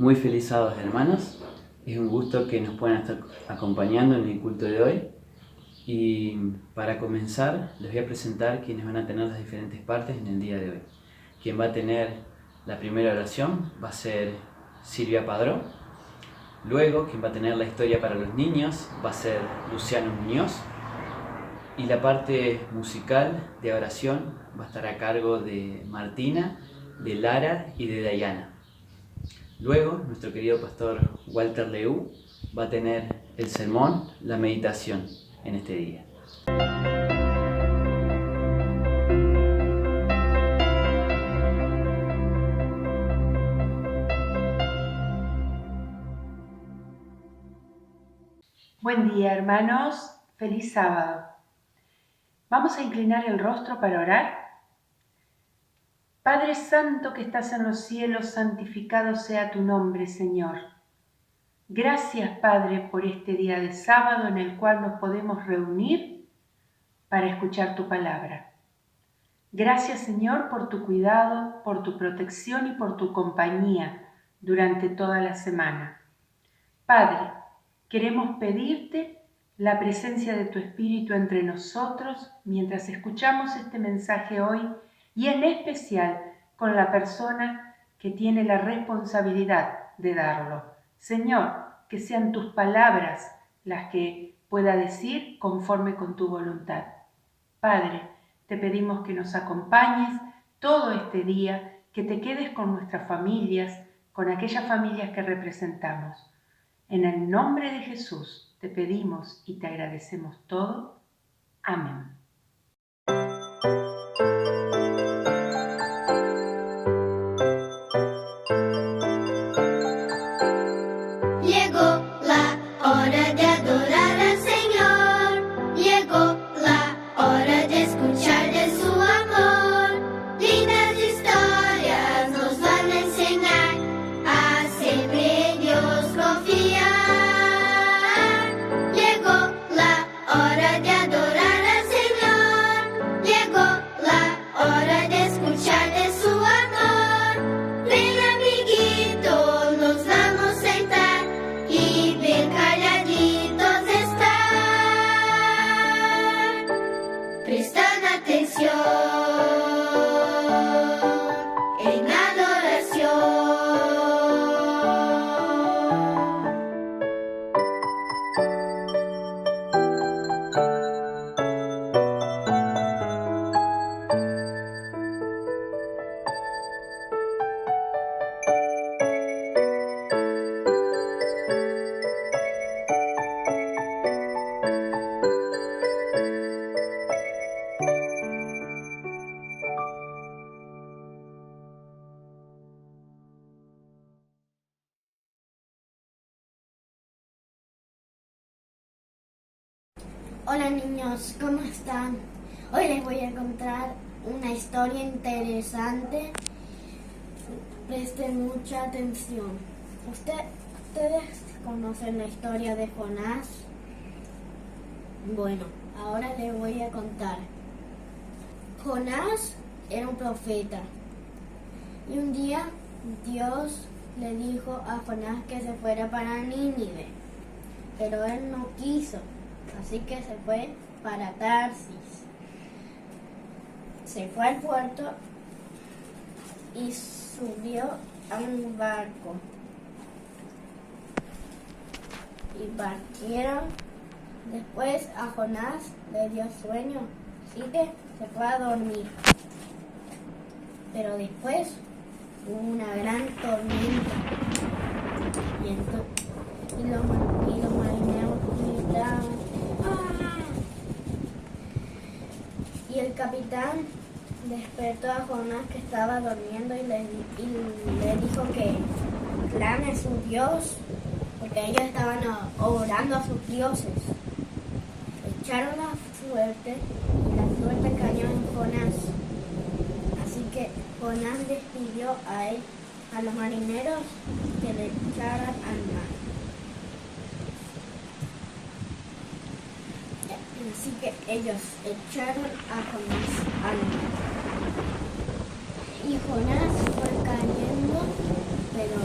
Muy feliz sábado, hermanos. Es un gusto que nos puedan estar acompañando en el culto de hoy. Y para comenzar, les voy a presentar quienes van a tener las diferentes partes en el día de hoy. Quien va a tener la primera oración va a ser Silvia Padró. Luego, quien va a tener la historia para los niños va a ser Luciano Muñoz. Y la parte musical de oración va a estar a cargo de Martina, de Lara y de Dayana. Luego, nuestro querido pastor Walter Leú va a tener el sermón, la meditación en este día. Buen día, hermanos. Feliz sábado. Vamos a inclinar el rostro para orar. Padre Santo que estás en los cielos, santificado sea tu nombre, Señor. Gracias, Padre, por este día de sábado en el cual nos podemos reunir para escuchar tu palabra. Gracias, Señor, por tu cuidado, por tu protección y por tu compañía durante toda la semana. Padre, queremos pedirte la presencia de tu Espíritu entre nosotros mientras escuchamos este mensaje hoy y en especial con la persona que tiene la responsabilidad de darlo. Señor, que sean tus palabras las que pueda decir conforme con tu voluntad. Padre, te pedimos que nos acompañes todo este día, que te quedes con nuestras familias, con aquellas familias que representamos. En el nombre de Jesús te pedimos y te agradecemos todo. Amén. Llegó la hora de adorar al Señor. Llegó la hora de escuchar de su amor. Lindas historias nos van a enseñar a siempre en Dios confiar. Llegó la hora de adorar al Señor. Llegó la hora de escuchar de su amor. Ven, amiguito, nos vamos a sentar y ver calladitos estar. Prestan atención en adoración. Hola niños, ¿cómo están? Hoy les voy a contar una historia interesante. Presten mucha atención. ¿Ustedes conocen la historia de Jonás? Bueno, ahora les voy a contar. Jonás era un profeta y un día Dios le dijo a Jonás que se fuera para Nínive, pero él no quiso. Así que se fue para Tarsis. Se fue al puerto y subió a un barco. Y partieron. Después a Jonás le dio sueño, así que se fue a dormir. Pero después hubo una gran tormenta. Y los marineros gritaban. Y el capitán despertó a Jonás que estaba durmiendo y le dijo que clame a su Dios, porque ellos estaban orando a sus dioses. Echaron la suerte y la suerte cayó en Jonás. Así que Jonás despidió a los marineros que le echaran al mar. Así que ellos echaron a Jonás al mar. Y Jonás fue cayendo, pero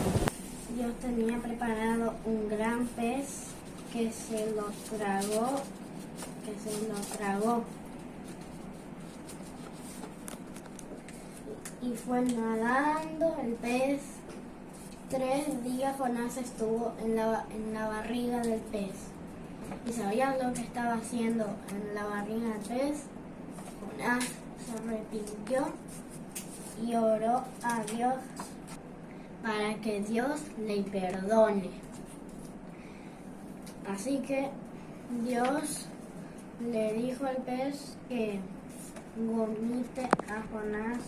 Dios tenía preparado un gran pez que se lo tragó. Y fue nadando el pez. 3 días Jonás estuvo en la barriga del pez. ¿Y sabían lo que estaba haciendo en la barriga del pez? Jonás se arrepintió y oró a Dios para que Dios le perdone. Así que Dios le dijo al pez que vomite a Jonás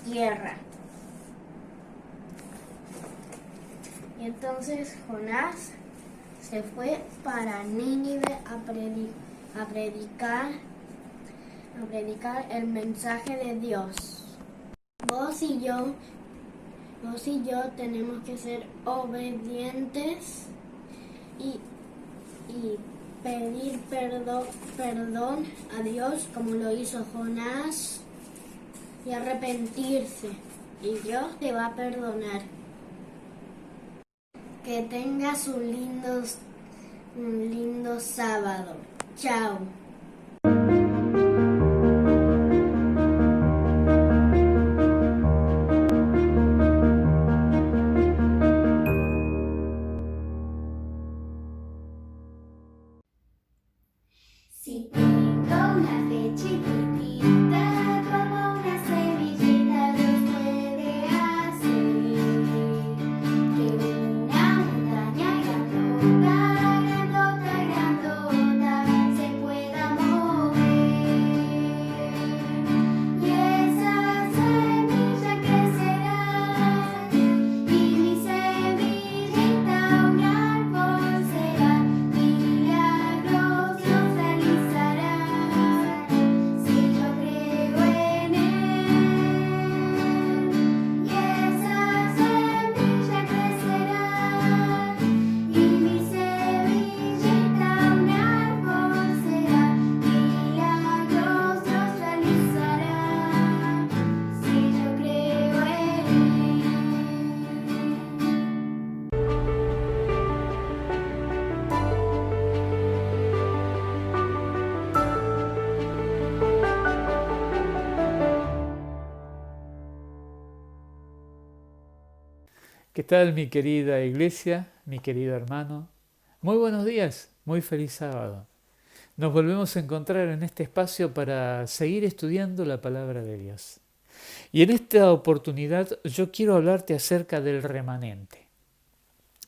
tierra. Y entonces Jonás se fue para Nínive a predicar el mensaje de Dios. Vos y yo tenemos que ser obedientes y pedir perdón a Dios como lo hizo Jonás y arrepentirse, y Dios te va a perdonar. Que tengas un lindo sábado. Chao. Si tengo una fe chiquitita, como una semillita, Dios puede hacer que una montaña grandota, se pueda mover. Y esa semilla crecerá, y mi semillita un árbol será. Milagros Dios realizará, si yo creo en Él. Y esa semilla crecerá, y mi semillita un árbol será. Milagros Dios realizará, si yo creo en Él. ¿Qué tal, mi querida iglesia, mi querido hermano? Muy buenos días, muy feliz sábado. Nos volvemos a encontrar en este espacio para seguir estudiando la palabra de Dios. Y en esta oportunidad yo quiero hablarte acerca del remanente.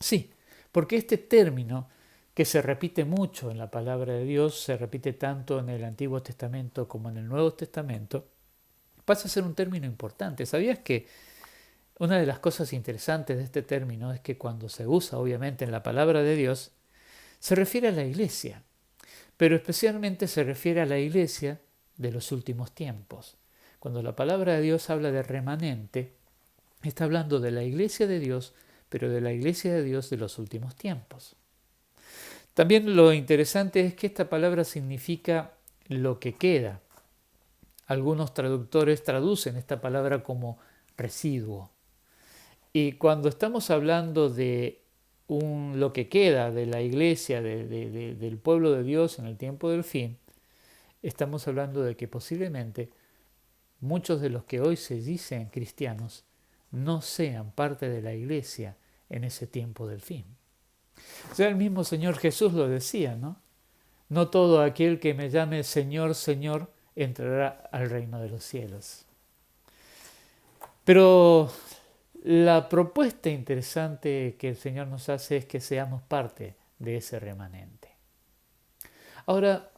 Sí, porque este término que se repite mucho en la palabra de Dios, se repite tanto en el Antiguo Testamento como en el Nuevo Testamento, pasa a ser un término importante. ¿Sabías que una de las cosas interesantes de este término es que cuando se usa, obviamente, en la palabra de Dios, se refiere a la iglesia, pero especialmente se refiere a la iglesia de los últimos tiempos? Cuando la palabra de Dios habla de remanente, está hablando de la iglesia de Dios, pero de la iglesia de Dios de los últimos tiempos. También lo interesante es que esta palabra significa lo que queda. Algunos traductores traducen esta palabra como residuo. Y cuando estamos hablando de lo que queda de la iglesia, del pueblo de Dios en el tiempo del fin, estamos hablando de que posiblemente muchos de los que hoy se dicen cristianos no sean parte de la iglesia en ese tiempo del fin. Ya el mismo Señor Jesús lo decía, ¿no? No todo aquel que me llame Señor, Señor, entrará al reino de los cielos. Pero la propuesta interesante que el Señor nos hace es que seamos parte de ese remanente. Ahora,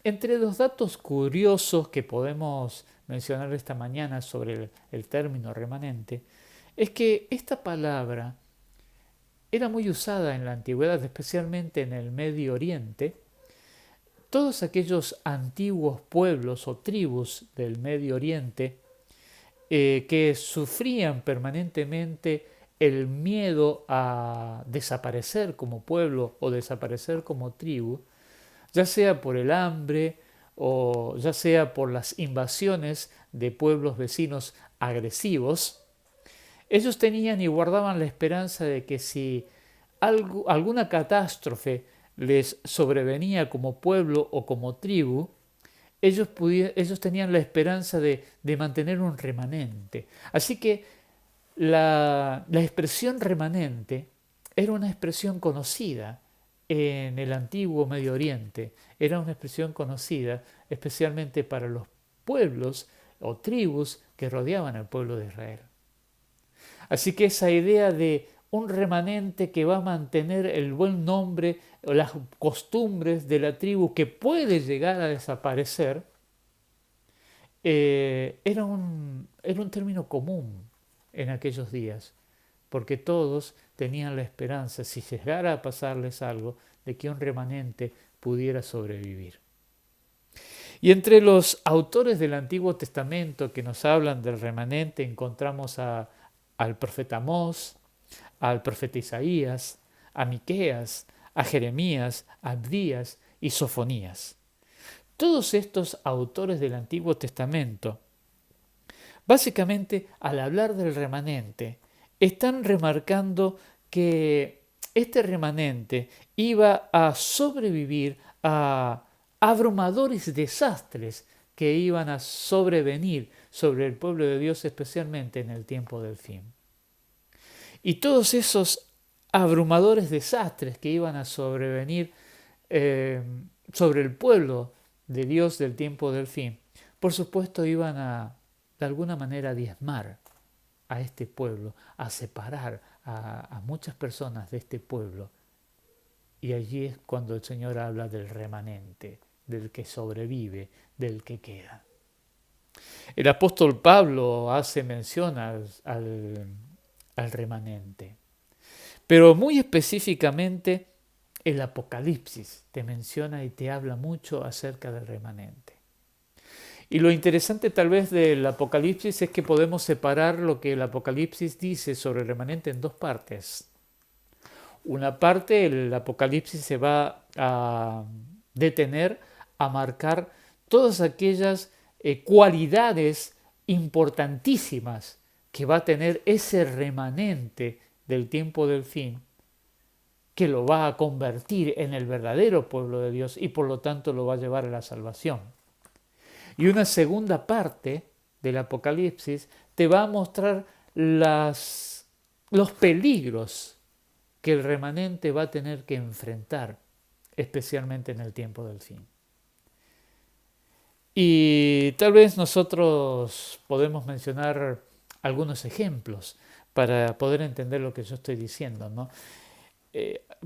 entre los datos curiosos que podemos mencionar esta mañana sobre el término remanente, es que esta palabra era muy usada en la antigüedad, especialmente en el Medio Oriente. Todos aquellos antiguos pueblos o tribus del Medio Oriente que sufrían permanentemente el miedo a desaparecer como pueblo o desaparecer como tribu, ya sea por el hambre o ya sea por las invasiones de pueblos vecinos agresivos, ellos tenían y guardaban la esperanza de que si alguna catástrofe les sobrevenía como pueblo o como tribu, ellos tenían la esperanza de mantener un remanente. Así que la expresión remanente era una expresión conocida en el antiguo Medio Oriente, era una expresión conocida especialmente para los pueblos o tribus que rodeaban al pueblo de Israel. Así que esa idea de un remanente que va a mantener el buen nombre o las costumbres de la tribu que puede llegar a desaparecer, era un término común en aquellos días, porque todos tenían la esperanza, si llegara a pasarles algo, de que un remanente pudiera sobrevivir. Y entre los autores del Antiguo Testamento que nos hablan del remanente encontramos al profeta Amós, al profeta Isaías, a Miqueas, a Jeremías, a Abdías y Sofonías. Todos estos autores del Antiguo Testamento, básicamente al hablar del remanente, están remarcando que este remanente iba a sobrevivir a abrumadores desastres que iban a sobrevenir sobre el pueblo de Dios, especialmente en el tiempo del fin. Y todos esos abrumadores desastres que iban a sobrevenir sobre el pueblo de Dios del tiempo del fin, por supuesto iban a, de alguna manera, diezmar a este pueblo, a separar a muchas personas de este pueblo. Y allí es cuando el Señor habla del remanente, del que sobrevive, del que queda. El apóstol Pablo hace mención al remanente, pero muy específicamente el Apocalipsis te menciona y te habla mucho acerca del remanente. Y lo interesante tal vez del Apocalipsis es que podemos separar lo que el Apocalipsis dice sobre el remanente en dos partes. Una parte, el Apocalipsis se va a detener a marcar todas aquellas cualidades importantísimas que va a tener ese remanente del tiempo del fin, que lo va a convertir en el verdadero pueblo de Dios y por lo tanto lo va a llevar a la salvación. Y una segunda parte del Apocalipsis te va a mostrar los peligros que el remanente va a tener que enfrentar, especialmente en el tiempo del fin. Y tal vez nosotros podemos mencionar algunos ejemplos para poder entender lo que yo estoy diciendo, ¿no?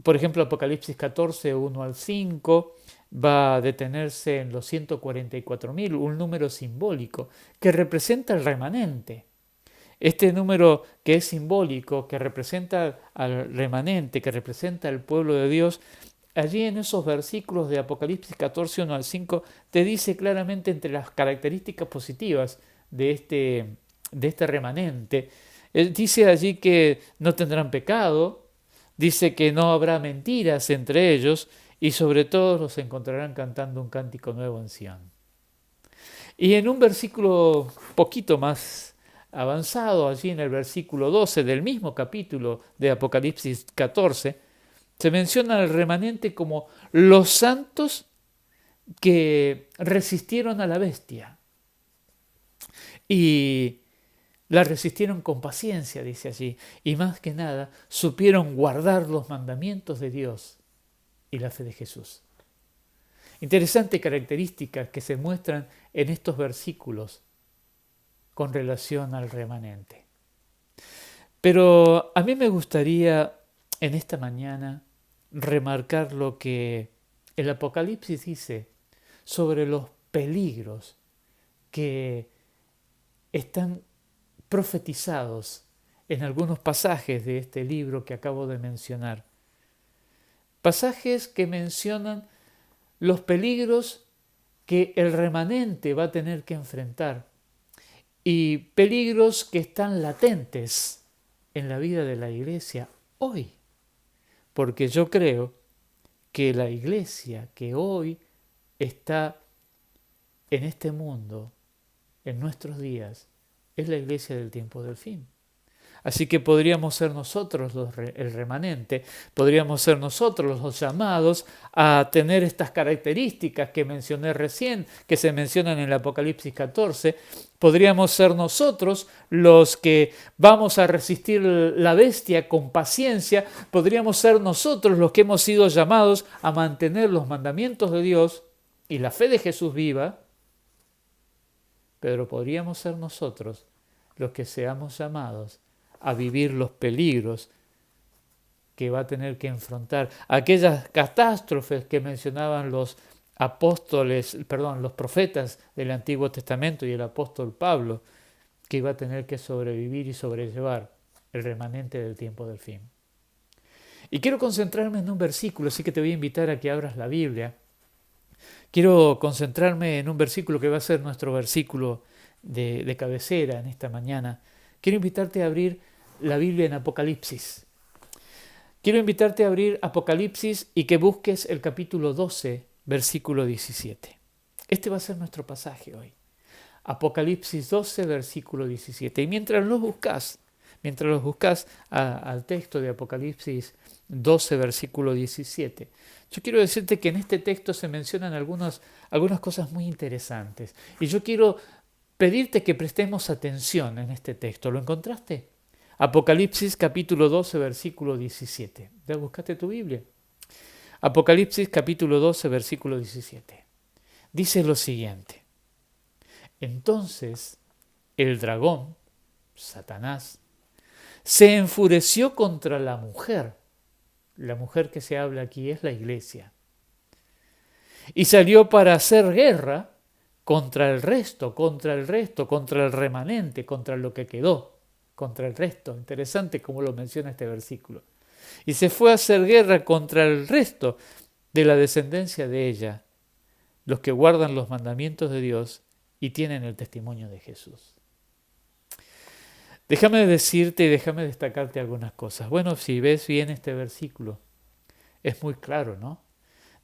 Por ejemplo, Apocalipsis 14, 1 al 5, va a detenerse en los 144.000, un número simbólico que representa el remanente. Este número que es simbólico, que representa al remanente, que representa al pueblo de Dios, allí en esos versículos de Apocalipsis 14, 1 al 5, te dice claramente entre las características positivas de este remanente. Dice allí que no tendrán pecado, dice que no habrá mentiras entre ellos y sobre todo los encontrarán cantando un cántico nuevo en Sión. Y en un versículo poquito más avanzado, allí en el versículo 12 del mismo capítulo de Apocalipsis 14, se menciona al remanente como los santos que resistieron a la bestia. Y la resistieron con paciencia, dice allí, y más que nada supieron guardar los mandamientos de Dios y la fe de Jesús. Interesantes características que se muestran en estos versículos con relación al remanente. Pero a mí me gustaría en esta mañana remarcar lo que el Apocalipsis dice sobre los peligros que están profetizados en algunos pasajes de este libro que acabo de mencionar. Pasajes que mencionan los peligros que el remanente va a tener que enfrentar y peligros que están latentes en la vida de la iglesia hoy. Porque yo creo que la iglesia que hoy está en este mundo, en nuestros días, es la iglesia del tiempo del fin. Así que podríamos ser nosotros el remanente, podríamos ser nosotros los llamados a tener estas características que mencioné recién, que se mencionan en el Apocalipsis 14. Podríamos ser nosotros los que vamos a resistir la bestia con paciencia, podríamos ser nosotros los que hemos sido llamados a mantener los mandamientos de Dios y la fe de Jesús viva, pero podríamos ser nosotros los que seamos llamados a vivir los peligros que va a tener que enfrentar, aquellas catástrofes que mencionaban los profetas del Antiguo Testamento y el apóstol Pablo, que iba a tener que sobrevivir y sobrellevar el remanente del tiempo del fin. Y quiero concentrarme en un versículo, así que te voy a invitar a que abras la Biblia. Quiero concentrarme en un versículo que va a ser nuestro versículo de cabecera en esta mañana. Quiero invitarte a abrir la Biblia en Apocalipsis. Quiero invitarte a abrir Apocalipsis y que busques el capítulo 12, versículo 17. Este va a ser nuestro pasaje hoy. Apocalipsis 12, versículo 17. Y mientras los buscas al texto de Apocalipsis 12, versículo 17, yo quiero decirte que en este texto se mencionan algunas cosas muy interesantes. Y yo quiero pedirte que prestemos atención en este texto. ¿Lo encontraste? Apocalipsis capítulo 12, versículo 17. ¿Ya buscaste tu Biblia? Apocalipsis capítulo 12, versículo 17. Dice lo siguiente. Entonces el dragón, Satanás, se enfureció contra la mujer. La mujer que se habla aquí es la iglesia. Y salió para hacer guerra contra el resto, contra el remanente, contra lo que quedó, contra el resto. Interesante cómo lo menciona este versículo. Y se fue a hacer guerra contra el resto de la descendencia de ella, los que guardan los mandamientos de Dios y tienen el testimonio de Jesús. Déjame decirte y déjame destacarte algunas cosas. Bueno, si ves bien este versículo, es muy claro, ¿no?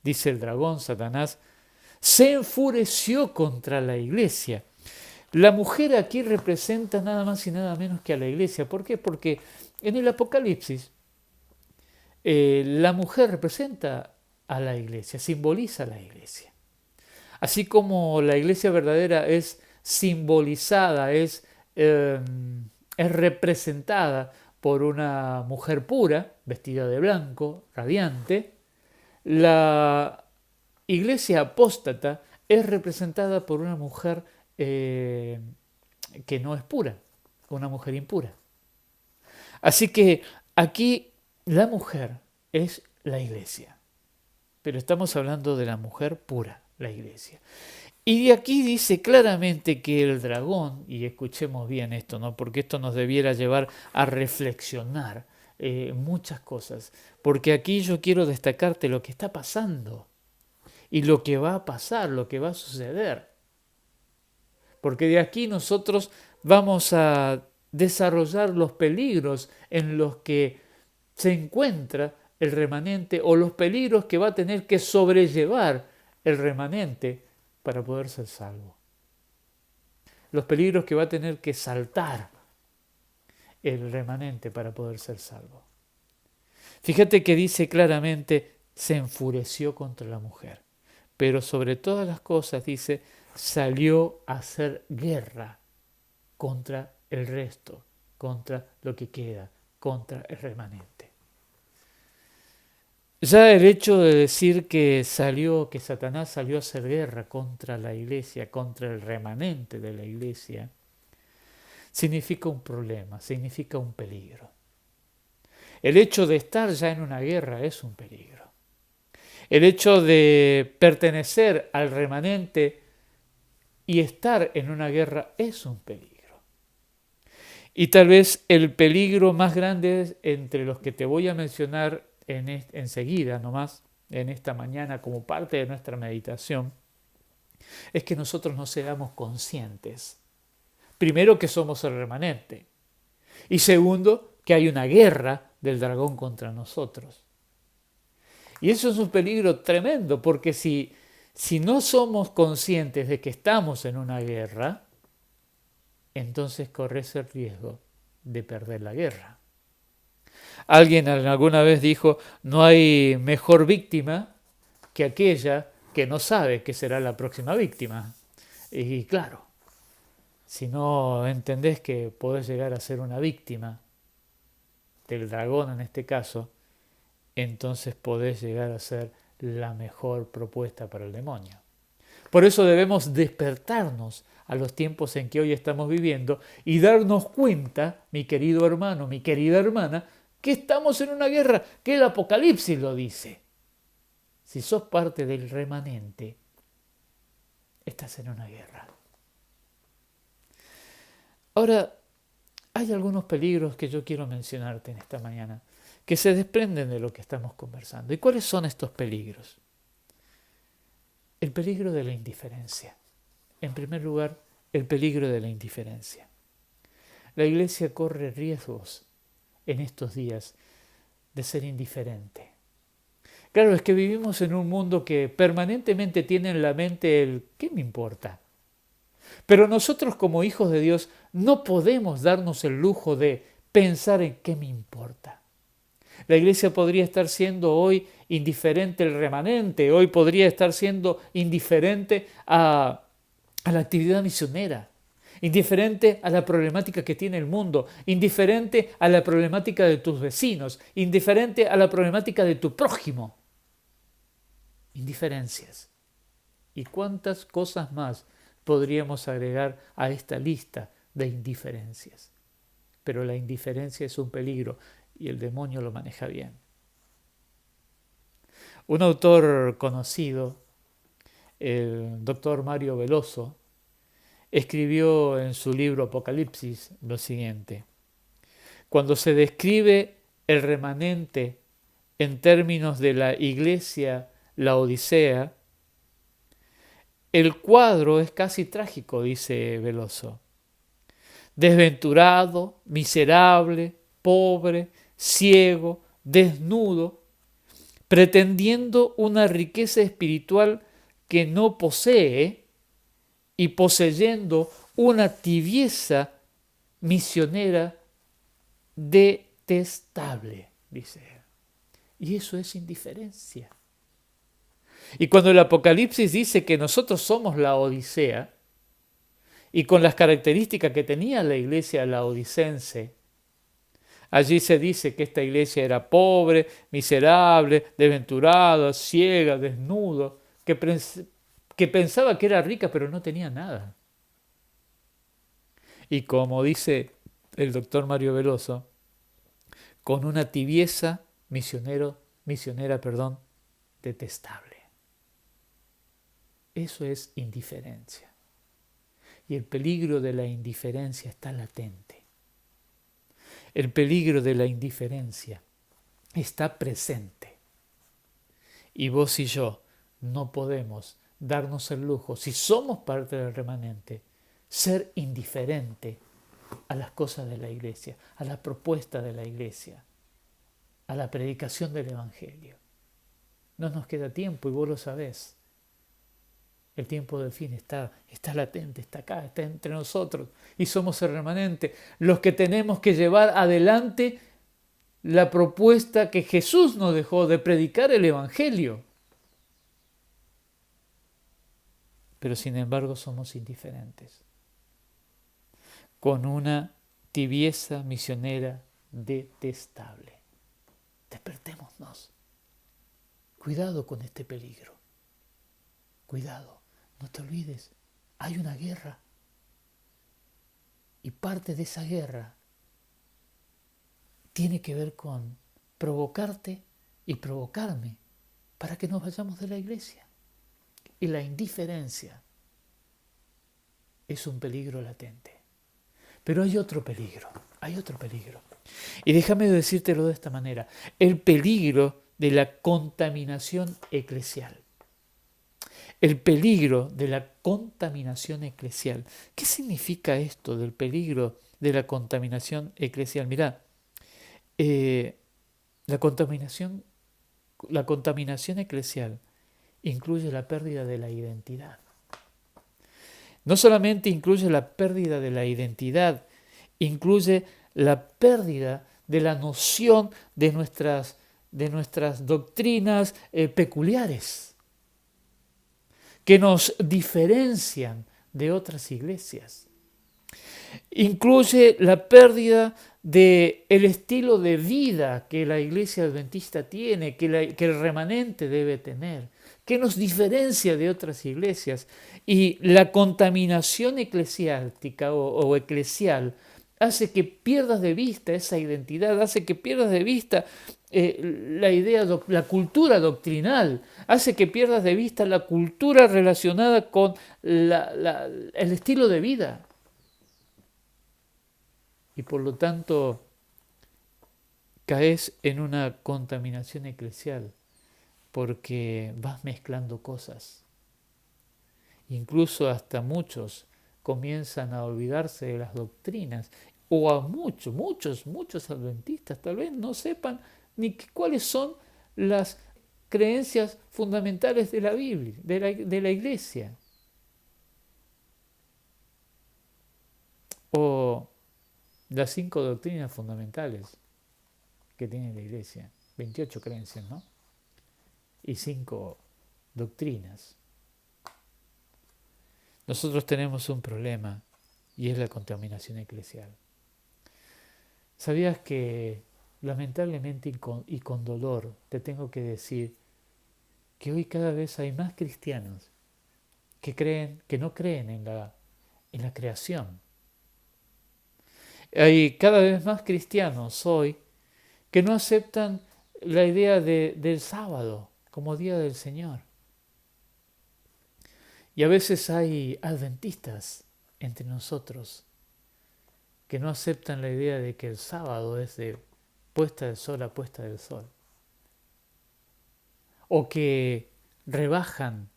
Dice el dragón, Satanás, se enfureció contra la iglesia. La mujer aquí representa nada más y nada menos que a la iglesia. ¿Por qué? Porque en el Apocalipsis la mujer representa a la iglesia, simboliza a la iglesia. Así como la iglesia verdadera es simbolizada, es representada por una mujer pura, vestida de blanco, radiante, la iglesia apóstata es representada por una mujer que no es pura, una mujer impura. Así que aquí la mujer es la iglesia, pero estamos hablando de la mujer pura, la iglesia. Y de aquí dice claramente que el dragón, y escuchemos bien esto, ¿no? Porque esto nos debiera llevar a reflexionar muchas cosas, porque aquí yo quiero destacarte lo que está pasando y lo que va a pasar, lo que va a suceder. Porque de aquí nosotros vamos a desarrollar los peligros en los que se encuentra el remanente o los peligros que va a tener que sobrellevar el remanente para poder ser salvo. Los peligros que va a tener que saltar el remanente para poder ser salvo. Fíjate que dice claramente, se enfureció contra la mujer, pero sobre todas las cosas dice, salió a hacer guerra contra el resto, contra lo que queda, contra el remanente. Ya el hecho de decir que Satanás salió a hacer guerra contra la iglesia, contra el remanente de la iglesia, significa un problema, significa un peligro. El hecho de estar ya en una guerra es un peligro. El hecho de pertenecer al remanente y estar en una guerra es un peligro. Y tal vez el peligro más grande es entre los que te voy a mencionar enseguida nomás, en esta mañana como parte de nuestra meditación, es que nosotros no seamos conscientes. Primero, que somos el remanente. Y segundo, que hay una guerra del dragón contra nosotros. Y eso es un peligro tremendo, porque si no somos conscientes de que estamos en una guerra, entonces corres el riesgo de perder la guerra. Alguien alguna vez dijo, no hay mejor víctima que aquella que no sabe que será la próxima víctima. Y claro, si no entendés que podés llegar a ser una víctima del dragón en este caso, entonces podés llegar a ser la mejor propuesta para el demonio. Por eso debemos despertarnos a los tiempos en que hoy estamos viviendo y darnos cuenta, mi querido hermano, mi querida hermana, que estamos en una guerra, que el Apocalipsis lo dice. Si sos parte del remanente, estás en una guerra. Ahora, hay algunos peligros que yo quiero mencionarte en esta mañana, que se desprenden de lo que estamos conversando. ¿Y cuáles son estos peligros? El peligro de la indiferencia. En primer lugar, el peligro de la indiferencia. La Iglesia corre riesgos en estos días de ser indiferente. Claro, es que vivimos en un mundo que permanentemente tiene en la mente el ¿qué me importa? Pero nosotros como hijos de Dios no podemos darnos el lujo de pensar en qué me importa. La Iglesia podría estar siendo hoy indiferente el remanente, hoy podría estar siendo indiferente a la actividad misionera, indiferente a la problemática que tiene el mundo, indiferente a la problemática de tus vecinos, indiferente a la problemática de tu prójimo. Indiferencias. ¿Y cuántas cosas más podríamos agregar a esta lista de indiferencias? Pero la indiferencia es un peligro y el demonio lo maneja bien. Un autor conocido, el doctor Mario Veloso, escribió en su libro Apocalipsis lo siguiente: cuando se describe el remanente en términos de la iglesia Laodicea, el cuadro es casi trágico, dice Veloso. Desventurado, miserable, pobre, ciego, desnudo, pretendiendo una riqueza espiritual que no posee y poseyendo una tibieza misionera detestable, dice él. Y eso es indiferencia. Y cuando el Apocalipsis dice que nosotros somos la Odisea, y con las características que tenía la iglesia laodicense, allí se dice que esta iglesia era pobre, miserable, desventurada, ciega, desnudo, que pensaba que era rica pero no tenía nada. Y como dice el doctor Mario Veloso, con una tibieza misionera, detestable. Eso es indiferencia. Y el peligro de la indiferencia está latente. El peligro de la indiferencia está presente. Y vos y yo no podemos darnos el lujo, si somos parte del remanente, ser indiferente a las cosas de la iglesia, a la propuesta de la iglesia, a la predicación del Evangelio. No nos queda tiempo y vos lo sabés. El tiempo del fin está latente, está acá, está entre nosotros y somos el remanente, los que tenemos que llevar adelante la propuesta que Jesús nos dejó de predicar el Evangelio. Pero sin embargo somos indiferentes, con una tibieza misionera detestable. Despertémonos. Cuidado con este peligro. Cuidado, no te olvides, hay una guerra. Y parte de esa guerra tiene que ver con provocarte y provocarme para que nos vayamos de la iglesia. Y la indiferencia es un peligro latente. Pero hay otro peligro. Y déjame decírtelo de esta manera. El peligro de la contaminación eclesial. El peligro de la contaminación eclesial. ¿Qué significa esto del peligro de la contaminación eclesial? Mirá, la contaminación eclesial incluye la pérdida de la identidad. No solamente incluye la pérdida de la identidad, incluye la pérdida de la noción de nuestras doctrinas peculiares, que nos diferencian de otras iglesias. Incluye la pérdida del estilo de vida que la iglesia adventista tiene, que el remanente debe tener, que nos diferencia de otras iglesias. Y la contaminación eclesiástica o eclesial hace que pierdas de vista esa identidad, hace que pierdas de vista la idea, la cultura doctrinal, hace que pierdas de vista la cultura relacionada con el estilo de vida. Y por lo tanto caes en una contaminación eclesial porque vas mezclando cosas. Incluso hasta muchos comienzan a olvidarse de las doctrinas, o a muchos adventistas tal vez no sepan ni cuáles son las creencias fundamentales de la Biblia, de la iglesia. O las 5 doctrinas fundamentales que tiene la iglesia. 28 creencias, ¿no? Y 5 doctrinas. Nosotros tenemos un problema y es la contaminación eclesial. ¿Sabías que lamentablemente y con dolor te tengo que decir que hoy cada vez hay más cristianos que no creen en la creación? Hay cada vez más cristianos hoy que no aceptan la idea del sábado como día del Señor. Y a veces hay adventistas entre nosotros que no aceptan la idea de que el sábado es de puesta del sol a puesta del sol. O que rebajan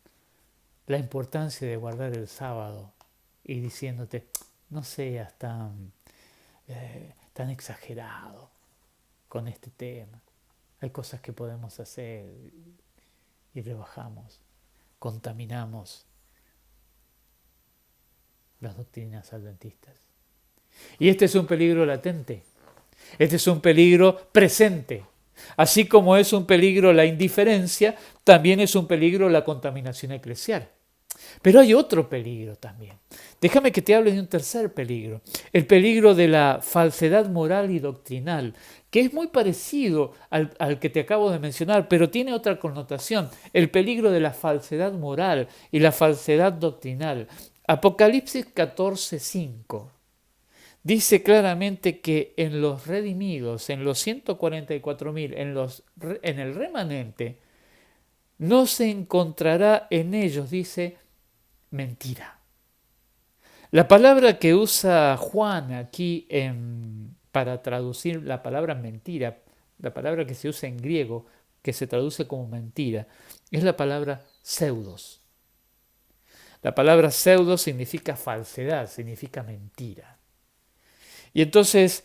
la importancia de guardar el sábado y diciéndote, no seas tan exagerado con este tema. Hay cosas que podemos hacer y rebajamos, contaminamos las doctrinas adventistas. Y este es un peligro latente, este es un peligro presente. Así como es un peligro la indiferencia, también es un peligro la contaminación eclesial. Pero hay otro peligro también. Déjame que te hable de un tercer peligro, el peligro de la falsedad moral y doctrinal, que es muy parecido al que te acabo de mencionar, pero tiene otra connotación, el peligro de la falsedad moral y la falsedad doctrinal. Apocalipsis 14:5 dice claramente que en los redimidos, en los 144.000, en el remanente, no se encontrará en ellos, dice, mentira. La palabra que usa Juan aquí para traducir la palabra mentira, la palabra que se usa en griego, que se traduce como mentira, es la palabra pseudos. La palabra pseudo significa falsedad, significa mentira. Y entonces,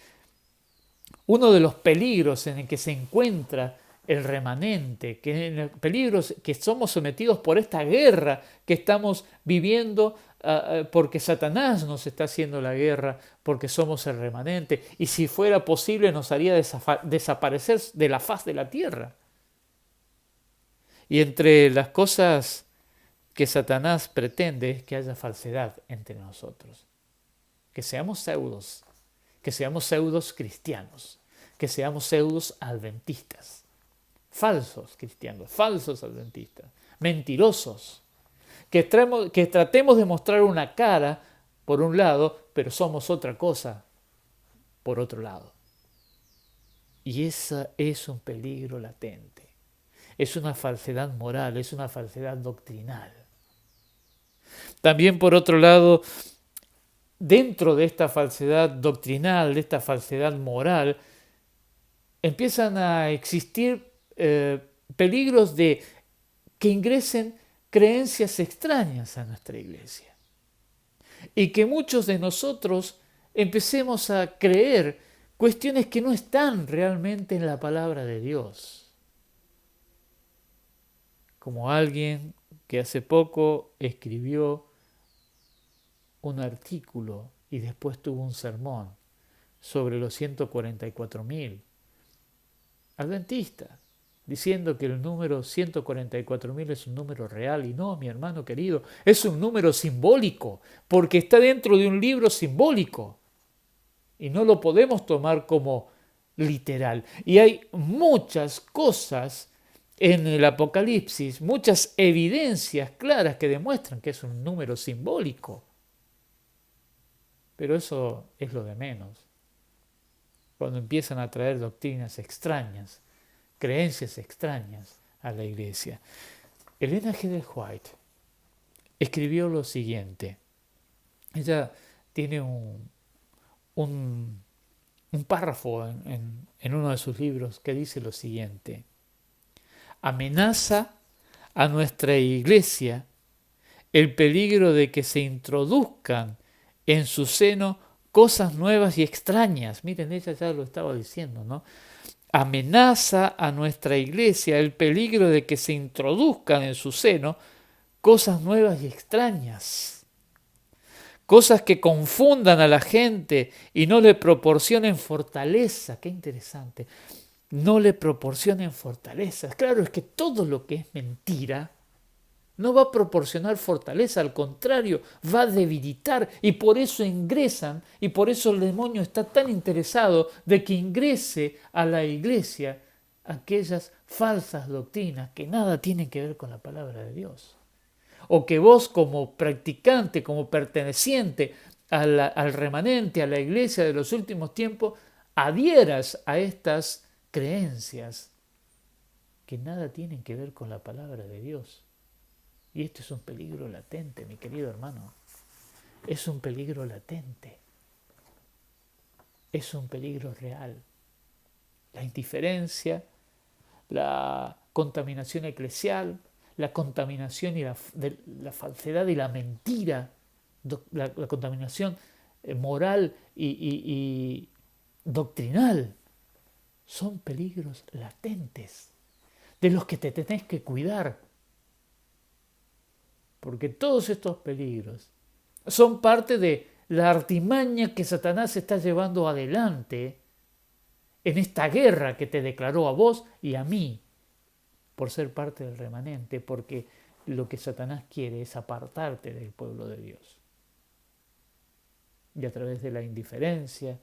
uno de los peligros en el que se encuentra el remanente, peligros que somos sometidos por esta guerra que estamos viviendo porque Satanás nos está haciendo la guerra, porque somos el remanente, y si fuera posible nos haría desaparecer de la faz de la tierra. Y entre las cosas que Satanás pretende es que haya falsedad entre nosotros, que seamos pseudos cristianos, que seamos pseudos adventistas, falsos cristianos, falsos adventistas, mentirosos, que tratemos de mostrar una cara por un lado, pero somos otra cosa por otro lado. Y ese es un peligro latente, es una falsedad moral, es una falsedad doctrinal. También por otro lado, dentro de esta falsedad doctrinal, de esta falsedad moral, empiezan a existir peligros de que ingresen creencias extrañas a nuestra iglesia. Y que muchos de nosotros empecemos a creer cuestiones que no están realmente en la palabra de Dios. Como alguien que hace poco escribió un artículo y después tuvo un sermón sobre los 144.000. Adventistas, diciendo que el número 144.000 es un número real. Y no, mi hermano querido, es un número simbólico, porque está dentro de un libro simbólico. Y no lo podemos tomar como literal. Y hay muchas cosas en el Apocalipsis, muchas evidencias claras que demuestran que es un número simbólico. Pero eso es lo de menos. Cuando empiezan a traer doctrinas extrañas, creencias extrañas a la iglesia. Elena G. de White escribió lo siguiente. Ella tiene un párrafo en uno de sus libros que dice lo siguiente: amenaza a nuestra iglesia el peligro de que se introduzcan en su seno cosas nuevas y extrañas. Miren, ella ya lo estaba diciendo, ¿no? Amenaza a nuestra iglesia el peligro de que se introduzcan en su seno cosas nuevas y extrañas. Cosas que confundan a la gente y no le proporcionen fortaleza. Qué interesante. No le proporcionen fortaleza. Claro, es que todo lo que es mentira no va a proporcionar fortaleza, al contrario, va a debilitar, y por eso ingresan, y por eso el demonio está tan interesado de que ingrese a la iglesia aquellas falsas doctrinas que nada tienen que ver con la palabra de Dios. O que vos, como practicante, como perteneciente al remanente, a la iglesia de los últimos tiempos, adhieras a estas creencias que nada tienen que ver con la palabra de Dios. Y esto es un peligro latente, mi querido hermano. Es un peligro latente. Es un peligro real. La indiferencia, la contaminación eclesial, la contaminación de la falsedad y la mentira, la contaminación moral y doctrinal, son peligros latentes de los que te tenés que cuidar. Porque todos estos peligros son parte de la artimaña que Satanás está llevando adelante en esta guerra que te declaró a vos y a mí por ser parte del remanente, porque lo que Satanás quiere es apartarte del pueblo de Dios. Y a través de la indiferencia,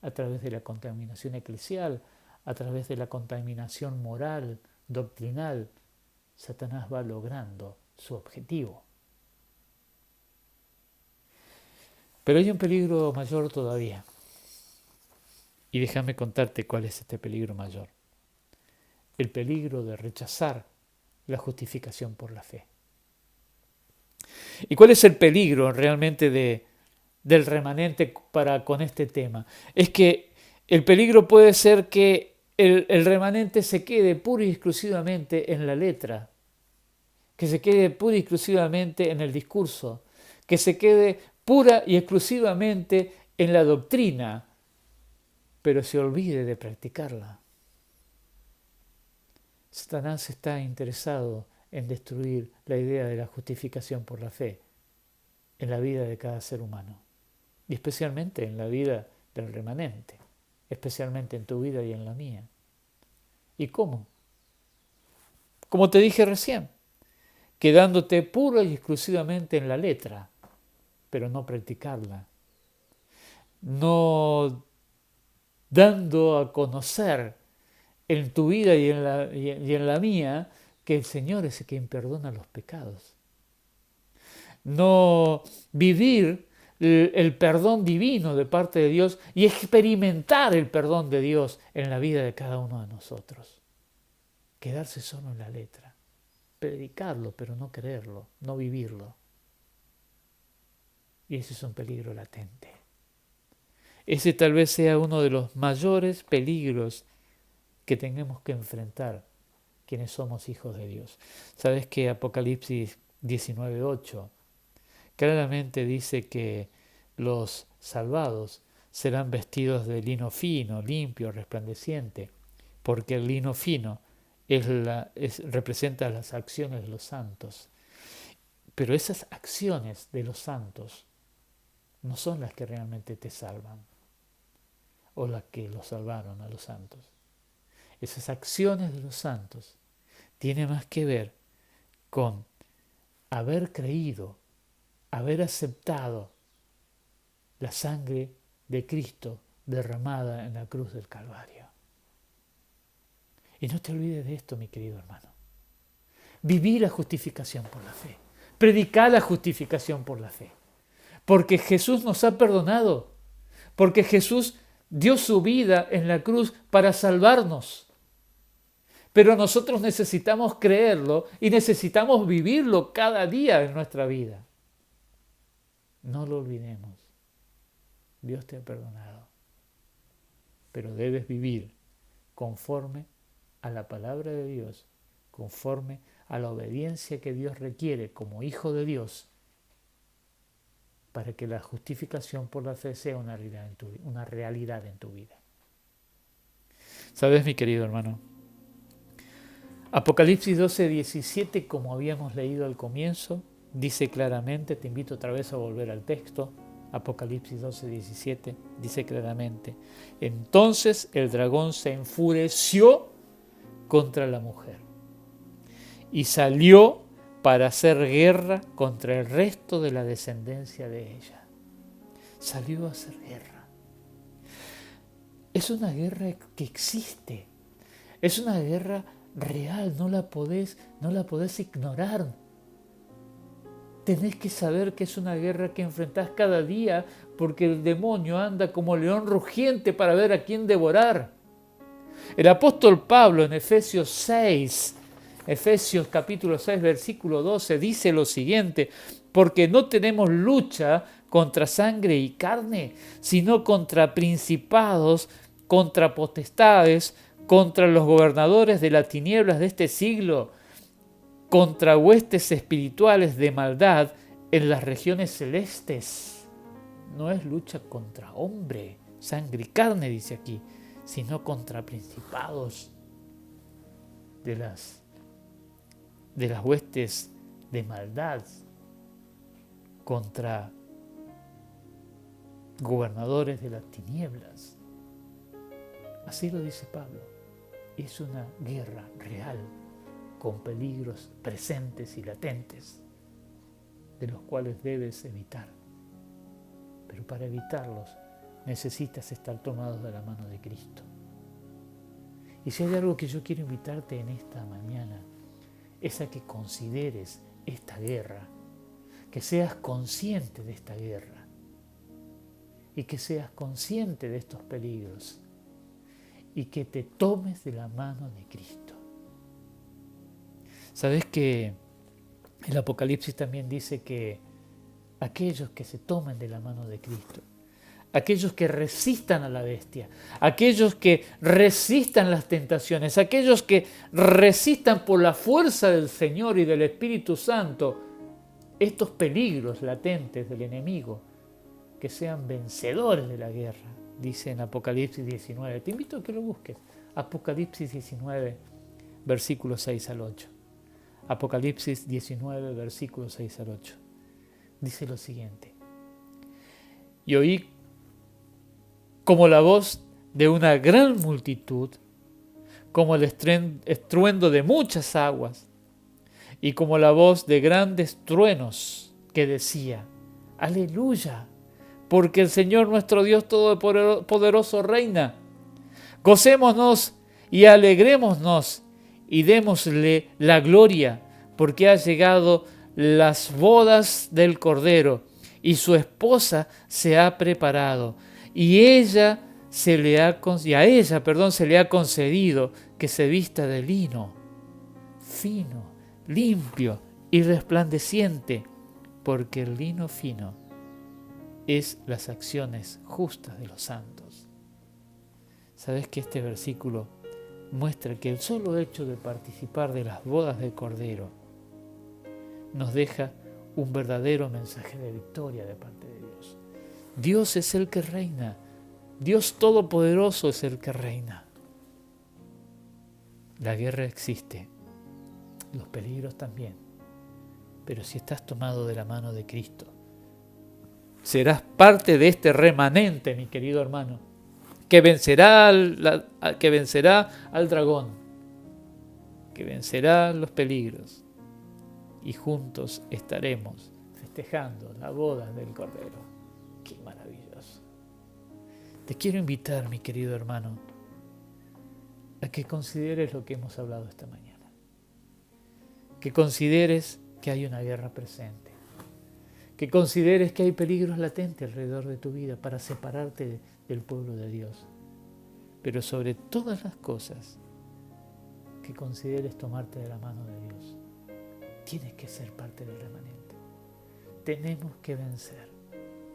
a través de la contaminación eclesial, a través de la contaminación moral, doctrinal, Satanás va logrando su objetivo. Pero hay un peligro mayor todavía. Y déjame contarte cuál es este peligro mayor. El peligro de rechazar la justificación por la fe. ¿Y cuál es el peligro realmente del remanente con este tema? Es que el peligro puede ser que el remanente se quede pura y exclusivamente en la letra, que se quede pura y exclusivamente en el discurso, que se quede pura y exclusivamente en la doctrina, pero se olvide de practicarla. Satanás está interesado en destruir la idea de la justificación por la fe en la vida de cada ser humano, y especialmente en la vida del remanente, especialmente en tu vida y en la mía. ¿Y cómo? Como te dije recién, quedándote pura y exclusivamente en la letra, pero no practicarla, no dando a conocer en tu vida y en la mía que el Señor es quien perdona los pecados. No vivir el perdón divino de parte de Dios y experimentar el perdón de Dios en la vida de cada uno de nosotros. Quedarse solo en la letra. Predicarlo, pero no creerlo, no vivirlo. Y ese es un peligro latente. Ese tal vez sea uno de los mayores peligros que tenemos que enfrentar quienes somos hijos de Dios. ¿Sabes que Apocalipsis 19:8 claramente dice que los salvados serán vestidos de lino fino, limpio, resplandeciente? Porque el lino fino representa las acciones de los santos. Pero esas acciones de los santos no son las que realmente te salvan. o las que los salvaron a los santos. Esas acciones de los santos tienen más que ver con haber creído, haber aceptado la sangre de Cristo derramada en la cruz del Calvario. Y no te olvides de esto, mi querido hermano. Viví la justificación por la fe. Predicar la justificación por la fe. Porque Jesús nos ha perdonado. Porque Jesús dio su vida en la cruz para salvarnos. Pero nosotros necesitamos creerlo y necesitamos vivirlo cada día en nuestra vida. No lo olvidemos. Dios te ha perdonado. Pero debes vivir conforme a la palabra de Dios, conforme a la obediencia que Dios requiere como hijo de Dios, para que la justificación por la fe sea una realidad en tu vida. ¿Sabes, mi querido hermano? Apocalipsis 12:17, como habíamos leído al comienzo, dice claramente, te invito otra vez a volver al texto, Apocalipsis 12:17, dice claramente, entonces el dragón se enfureció contra la mujer y salió para hacer guerra contra el resto de la descendencia de ella. Salió a hacer guerra. Es una guerra que existe, es una guerra real, no la podés ignorar. Tenés que saber que es una guerra que enfrentás cada día porque el demonio anda como león rugiente para ver a quién devorar. El apóstol Pablo en Efesios capítulo 6, versículo 12, dice lo siguiente, porque no tenemos lucha contra sangre y carne, sino contra principados, contra potestades, contra los gobernadores de las tinieblas de este siglo, contra huestes espirituales de maldad en las regiones celestes. No es lucha contra hombre, sangre y carne, dice aquí, sino contra principados de las huestes de maldad, contra gobernadores de las tinieblas. Así lo dice Pablo. Es una guerra real, con peligros presentes y latentes, de los cuales debes evitar. Pero para evitarlos necesitas estar tomados de la mano de Cristo. Y si hay algo que yo quiero invitarte en esta mañana, es a que consideres esta guerra, que seas consciente de esta guerra y que seas consciente de estos peligros y que te tomes de la mano de Cristo. ¿Sabes que el Apocalipsis también dice que aquellos que se tomen de la mano de Cristo, aquellos que resistan a la bestia, aquellos que resistan las tentaciones, aquellos que resistan por la fuerza del Señor y del Espíritu Santo estos peligros latentes del enemigo, que sean vencedores de la guerra, dice en Apocalipsis 19. Te invito a que lo busques. Apocalipsis 19, versículos 6 al 8. Apocalipsis 19, versículos 6 al 8. Dice lo siguiente. Y oí como la voz de una gran multitud, como el estruendo de muchas aguas, y como la voz de grandes truenos que decía, aleluya, porque el Señor nuestro Dios Todopoderoso reina. Gocémonos y alegrémonos y démosle la gloria, porque ha llegado las bodas del Cordero y su esposa se ha preparado. Y a ella se le ha concedido que se vista de lino, fino, limpio y resplandeciente, porque el lino fino es las acciones justas de los santos. ¿Sabes que este versículo muestra que el solo hecho de participar de las bodas del Cordero nos deja un verdadero mensaje de victoria de parte de Dios? Dios es el que reina. Dios Todopoderoso es el que reina. La guerra existe, los peligros también, pero si estás tomado de la mano de Cristo, serás parte de este remanente, mi querido hermano, que vencerá al dragón, que vencerá los peligros, y juntos estaremos festejando la boda del Cordero. ¡Qué maravilloso! Te quiero invitar, mi querido hermano, a que consideres lo que hemos hablado esta mañana. Que consideres que hay una guerra presente. Que consideres que hay peligros latentes alrededor de tu vida para separarte del pueblo de Dios. Pero sobre todas las cosas, que consideres tomarte de la mano de Dios. Tienes que ser parte del remanente. Tenemos que vencer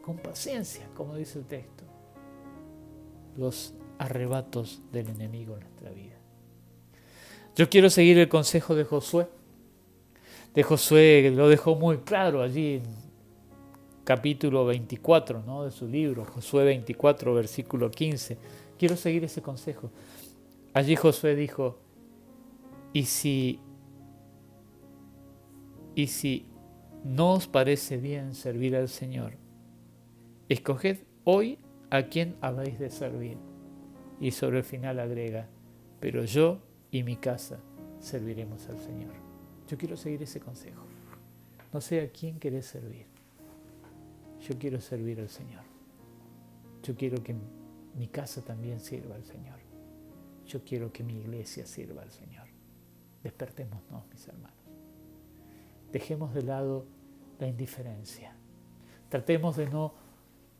con paciencia, como dice el texto, los arrebatos del enemigo en nuestra vida. Yo quiero seguir el consejo de Josué. Lo dejó muy claro allí en capítulo 24, ¿no?, de su libro, Josué 24, versículo 15. Quiero seguir ese consejo. Allí Josué dijo, y si no os parece bien servir al Señor, escoged hoy a quién habéis de servir. Y sobre el final agrega, pero yo y mi casa serviremos al Señor. Yo quiero seguir ese consejo. No sé a quién querés servir. Yo quiero servir al Señor. Yo quiero que mi casa también sirva al Señor. Yo quiero que mi iglesia sirva al Señor. Despertémonos, mis hermanos. Dejemos de lado la indiferencia. Tratemos de no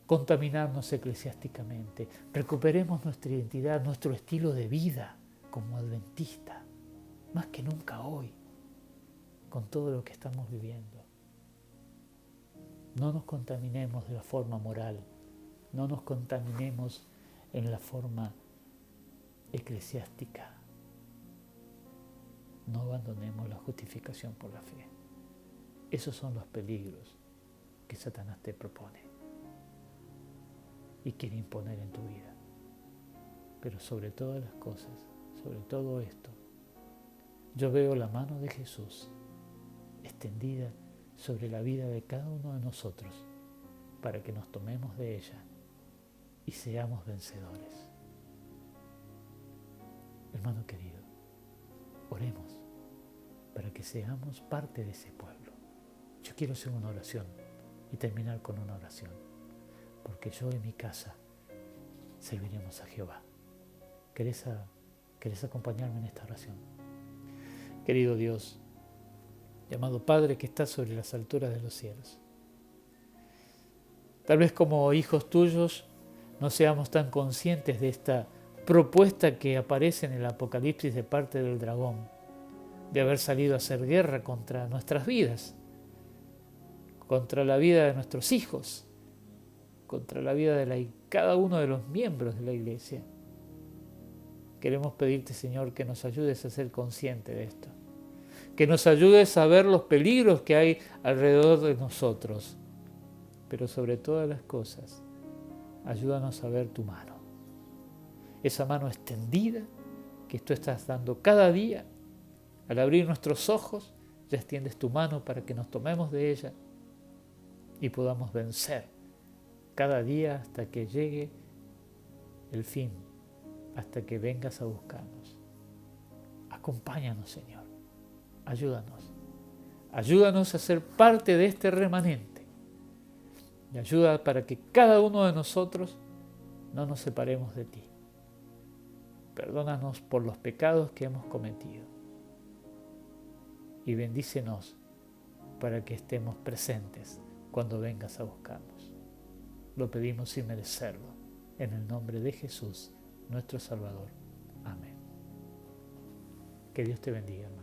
contaminarnos eclesiásticamente. Recuperemos nuestra identidad, nuestro estilo de vida como adventista, más que nunca hoy, con todo lo que estamos viviendo. No nos contaminemos de la forma moral, no nos contaminemos en la forma eclesiástica. No abandonemos la justificación por la fe. Esos son los peligros que Satanás te propone y quiere imponer en tu vida. Pero sobre todas las cosas, sobre todo esto, yo veo la mano de Jesús extendida sobre la vida de cada uno de nosotros para que nos tomemos de ella y seamos vencedores. Hermano querido, oremos para que seamos parte de ese pueblo. Yo quiero hacer una oración y terminar con una oración, porque yo y mi casa serviremos a Jehová. ¿Querés acompañarme en esta oración? Querido Dios, llamado Padre que estás sobre las alturas de los cielos, tal vez como hijos tuyos no seamos tan conscientes de esta propuesta que aparece en el Apocalipsis de parte del dragón, de haber salido a hacer guerra contra nuestras vidas, contra la vida de nuestros hijos, contra la vida de cada uno de los miembros de la iglesia. Queremos pedirte, Señor, que nos ayudes a ser conscientes de esto, que nos ayudes a ver los peligros que hay alrededor de nosotros, pero sobre todas las cosas, ayúdanos a ver tu mano, esa mano extendida que tú estás dando cada día. Al abrir nuestros ojos, ya extiendes tu mano para que nos tomemos de ella y podamos vencer cada día hasta que llegue el fin, hasta que vengas a buscarnos. Acompáñanos, Señor. Ayúdanos a ser parte de este remanente. Y ayuda para que cada uno de nosotros no nos separemos de ti. Perdónanos por los pecados que hemos cometido. Y bendícenos para que estemos presentes cuando vengas a buscarnos. Lo pedimos sin merecerlo, en el nombre de Jesús, nuestro Salvador. Amén. Que Dios te bendiga, hermano.